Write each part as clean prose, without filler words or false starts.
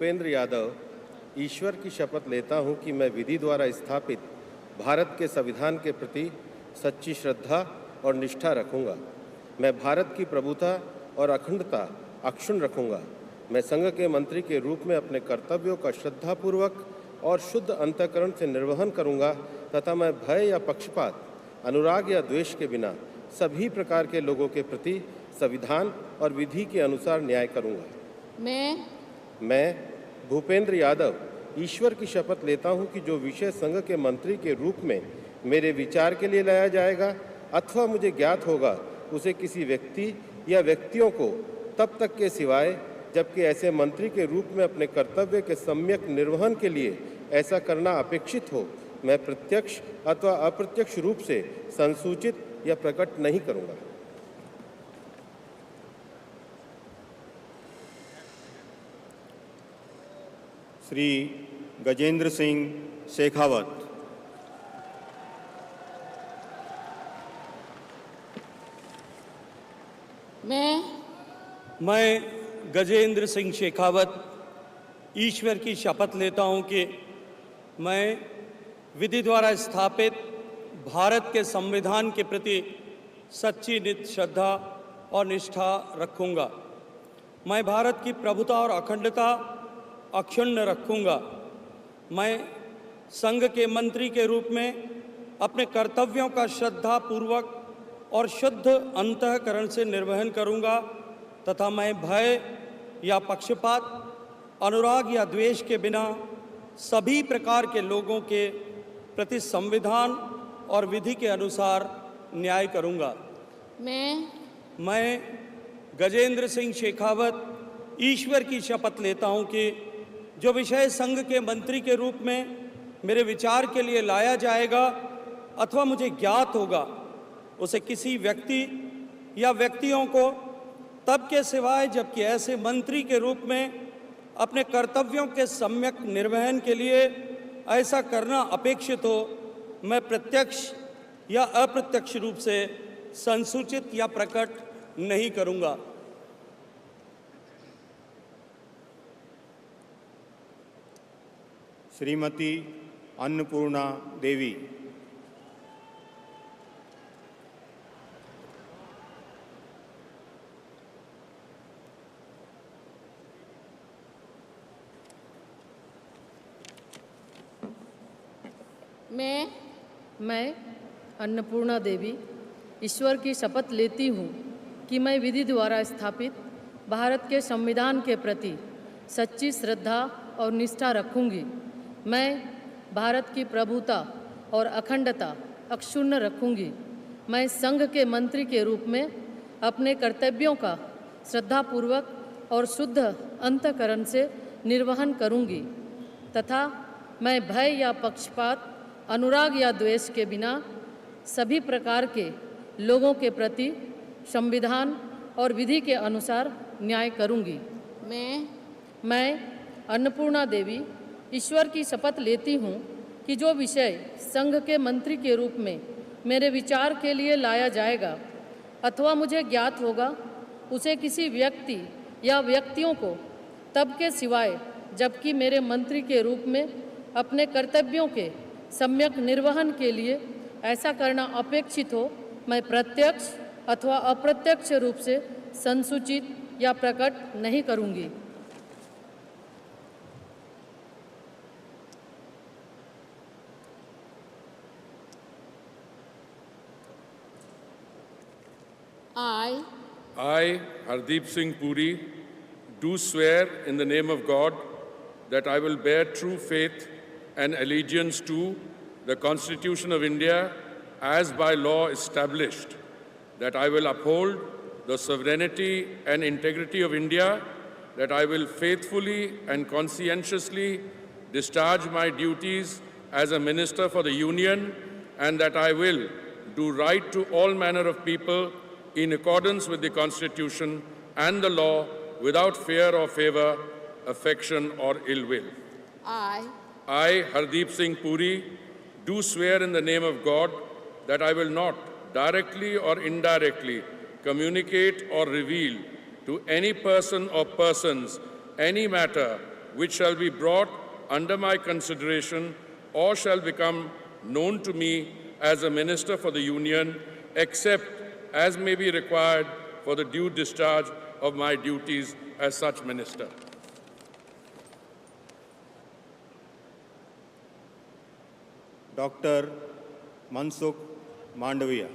भूपेंद्र यादव ईश्वर की शपथ लेता हूं कि मैं विधि द्वारा स्थापित भारत के संविधान के प्रति सच्ची श्रद्धा और निष्ठा रखूंगा। मैं भारत की प्रभुता और अखंडता अक्षुण्ण रखूंगा। मैं संघ के मंत्री के रूप में अपने कर्तव्यों का श्रद्धापूर्वक और शुद्ध अंतःकरण से निर्वहन करूंगा तथा मैं भय या पक्षपात, अनुराग या द्वेष के बिना सभी प्रकार के लोगों के प्रति संविधान और विधि के अनुसार न्याय करूंगा। मैं भूपेंद्र यादव ईश्वर की शपथ लेता हूं कि जो विषय संघ के मंत्री के रूप में मेरे विचार के लिए लाया जाएगा अथवा मुझे ज्ञात होगा, उसे किसी व्यक्ति या व्यक्तियों को तब तक के सिवाय जबकि ऐसे मंत्री के रूप में अपने कर्तव्य के सम्यक निर्वहन के लिए ऐसा करना अपेक्षित हो, मैं प्रत्यक्ष अथवा अप्रत्यक्ष रूप से संसूचित या प्रकट नहीं करूंगा। श्री गजेंद्र सिंह शेखावत। मैं गजेंद्र सिंह शेखावत ईश्वर की शपथ लेता हूं कि मैं विधि द्वारा स्थापित भारत के संविधान के प्रति सच्ची नित श्रद्धा और निष्ठा रखूंगा। मैं भारत की प्रभुता और अखंडता अक्षुण्ण रखूंगा। मैं संघ के मंत्री के रूप में अपने कर्तव्यों का श्रद्धापूर्वक और शुद्ध अंतःकरण से निर्वहन करूंगा तथा मैं भय या पक्षपात, अनुराग या द्वेष के बिना सभी प्रकार के लोगों के प्रति संविधान और विधि के अनुसार न्याय करूंगा। मैं गजेंद्र सिंह शेखावत ईश्वर की शपथ लेता हूं कि जो विषय संघ के मंत्री के रूप में मेरे विचार के लिए लाया जाएगा अथवा मुझे ज्ञात होगा, उसे किसी व्यक्ति या व्यक्तियों को तब के सिवाय जबकि ऐसे मंत्री के रूप में अपने कर्तव्यों के सम्यक निर्वहन के लिए ऐसा करना अपेक्षित हो, मैं प्रत्यक्ष या अप्रत्यक्ष रूप से संसूचित या प्रकट नहीं करूंगा। श्रीमती अन्नपूर्णा देवी। मैं अन्नपूर्णा देवी ईश्वर की शपथ लेती हूँ कि मैं विधि द्वारा स्थापित भारत के संविधान के प्रति सच्ची श्रद्धा और निष्ठा रखूँगी। मैं भारत की प्रभुता और अखंडता अक्षुण्ण रखूँगी। मैं संघ के मंत्री के रूप में अपने कर्तव्यों का श्रद्धापूर्वक और शुद्ध अंतःकरण से निर्वहन करूँगी तथा मैं भय या पक्षपात, अनुराग या द्वेष के बिना सभी प्रकार के लोगों के प्रति संविधान और विधि के अनुसार न्याय करूंगी। मैं अन्नपूर्णा देवी ईश्वर की शपथ लेती हूँ कि जो विषय संघ के मंत्री के रूप में मेरे विचार के लिए लाया जाएगा अथवा मुझे ज्ञात होगा, उसे किसी व्यक्ति या व्यक्तियों को तब के सिवाय जबकि मेरे मंत्री के रूप में अपने कर्तव्यों के सम्यक निर्वहन के लिए ऐसा करना अपेक्षित हो, मैं प्रत्यक्ष अथवा अप्रत्यक्ष रूप से संसूचित या प्रकट नहीं करूंगी। I, Hardeep Singh Puri, do swear in the name of God that I will bear true faith and allegiance to the Constitution of India as by law established, that I will uphold the sovereignty and integrity of India, that I will faithfully and conscientiously discharge my duties as a Minister for the Union, and that I will do right to all manner of people in accordance with the Constitution and the law without fear or favor, affection or ill will. I, Hardeep Singh Puri, do swear in the name of God that I will not directly or indirectly communicate or reveal to any person or persons any matter which shall be brought under my consideration or shall become known to me as a minister for the Union, except as may be required for the due discharge of my duties as such minister. Doctor Mansukh Mandaviya.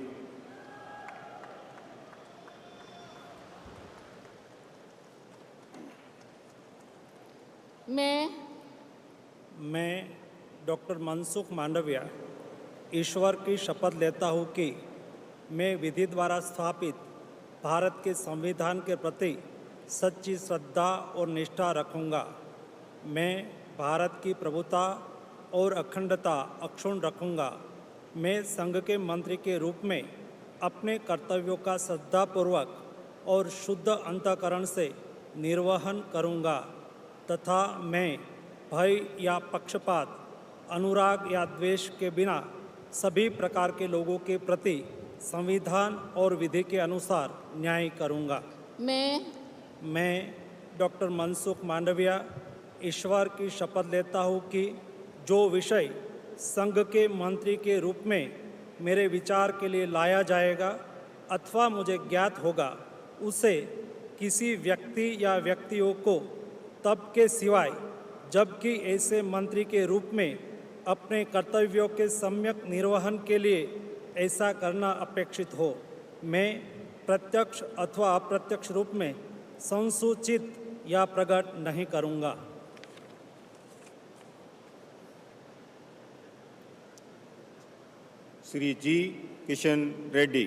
मैं doctor Mansukh Mandaviya ईश्वर की शपथ लेता हूँ कि मैं विधि द्वारा स्थापित भारत के संविधान के प्रति सच्ची श्रद्धा और निष्ठा रखूँगा। मैं भारत की प्रभुता और अखंडता अक्षुण्ण रखूँगा। मैं संघ के मंत्री के रूप में अपने कर्तव्यों का श्रद्धापूर्वक और शुद्ध अंतःकरण से निर्वहन करूँगा तथा मैं भय या पक्षपात, अनुराग या द्वेष के बिना सभी प्रकार के लोगों के प्रति संविधान और विधि के अनुसार न्याय करूँगा। मैं डॉक्टर मनसुख मांडविया ईश्वर की शपथ लेता हूँ कि जो विषय संघ के मंत्री के रूप में मेरे विचार के लिए लाया जाएगा अथवा मुझे ज्ञात होगा, उसे किसी व्यक्ति या व्यक्तियों को तब के सिवाय जबकि ऐसे मंत्री के रूप में अपने कर्तव्यों के सम्यक निर्वहन के लिए ऐसा करना अपेक्षित हो, मैं प्रत्यक्ष अथवा अप्रत्यक्ष रूप में संसूचित या प्रकट नहीं करूँगा। श्री जी किशन रेड्डी।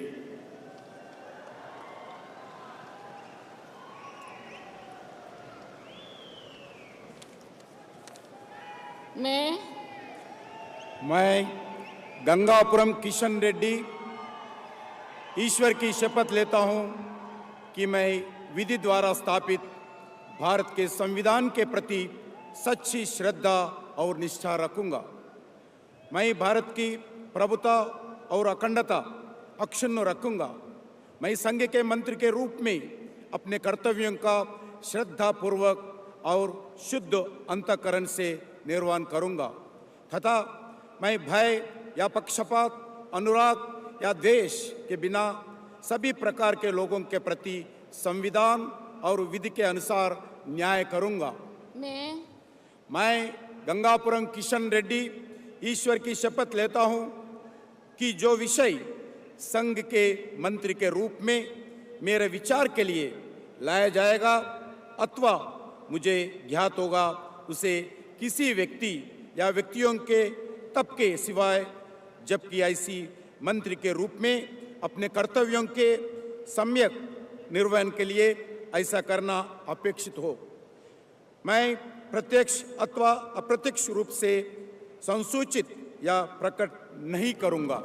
मैं गंगापुरम किशन रेड्डी ईश्वर की शपथ लेता हूं कि मैं विधि द्वारा स्थापित भारत के संविधान के प्रति सच्ची श्रद्धा और निष्ठा रखूंगा। मैं भारत की प्रभुता और अखंडता अक्षुण्ण रखूंगा। मैं संघ के मंत्री के रूप में अपने कर्तव्यों का श्रद्धापूर्वक और शुद्ध अंतःकरण से निर्वहन करूंगा तथा मैं भय या पक्षपात, अनुराग या द्वेष के बिना सभी प्रकार के लोगों के प्रति संविधान और विधि के अनुसार न्याय करूंगा। मैं गंगापुरम किशन रेड्डी ईश्वर की शपथ लेता हूं कि जो विषय संघ के मंत्री के रूप में मेरे विचार के लिए लाया जाएगा अथवा मुझे ज्ञात होगा, उसे किसी व्यक्ति या व्यक्तियों के तब के सिवाय जबकि ऐसी मंत्री के रूप में अपने कर्तव्यों के सम्यक निर्वहन के लिए ऐसा करना अपेक्षित हो, मैं प्रत्यक्ष अथवा अप्रत्यक्ष रूप से संसूचित या प्रकट नहीं करूंगा।